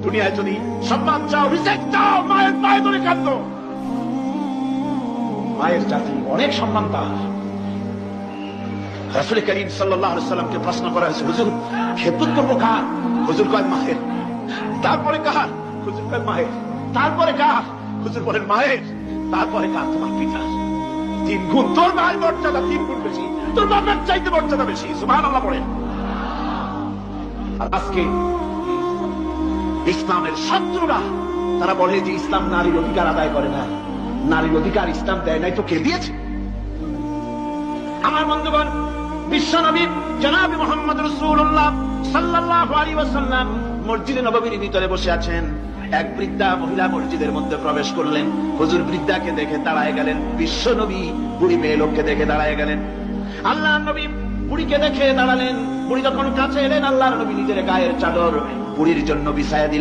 দুনিয়ায় যদি সম্মান চাও, রিসেক্ট চাও, মায়ের পায়ে ধরে কাঁদো। মায়ের জাতি অনেক সম্মান তার। রাসূল করিম সাল্লাল্লাহু আলাইহি ওয়াসাল্লামকে প্রশ্ন করা হয়েছে, হুজুর খেদমত করবো কার? হুজুর কয় মায়ের। তারপরে কার? হুজুর কয় মায়ের। তারপরে কার? হুজুর বলেন মায়ের। তারপরে কার? তোমার পিতা। 3 গুণ। তোর মায়ের মর্যাদা 3 গুণ বেশি, তোর বাপের চাইতে মর্যাদা বেশি। সুবহানাল্লাহ বলেন। আর আজকে ইসলামের শত্রুরা তারা বলে যে ইসলাম নারীর অধিকার আদায় করে না। নারীর অধিকার ইসলাম দেয় নাই তো কে দিয়েছে? আমার বন্ধুগণ, বিশ্বনবী জনাব মুহাম্মদ রাসূলুল্লাহ সাল্লাল্লাহু আলাইহি ওয়াসাল্লাম মসজিদে নববীর ভিতরে বসে আছেন। এক বৃদ্ধা মহিলা মসজিদের মধ্যে প্রবেশ করলেন। হুজুর বৃদ্ধাকে দেখে দাঁড়ায় গেলেন। বিশ্বনবী বুড়ি মেয়ে লোককে দেখে দাঁড়ায় গেলেন। আল্লাহর নবী বুড়িকে দেখে দাঁড়ালেন। বুড়ি যখন কাছে এলেন, আল্লাহর নবী নিজের গায়ের চাদর বুড়ির জন্য বিছায়া দিলেন।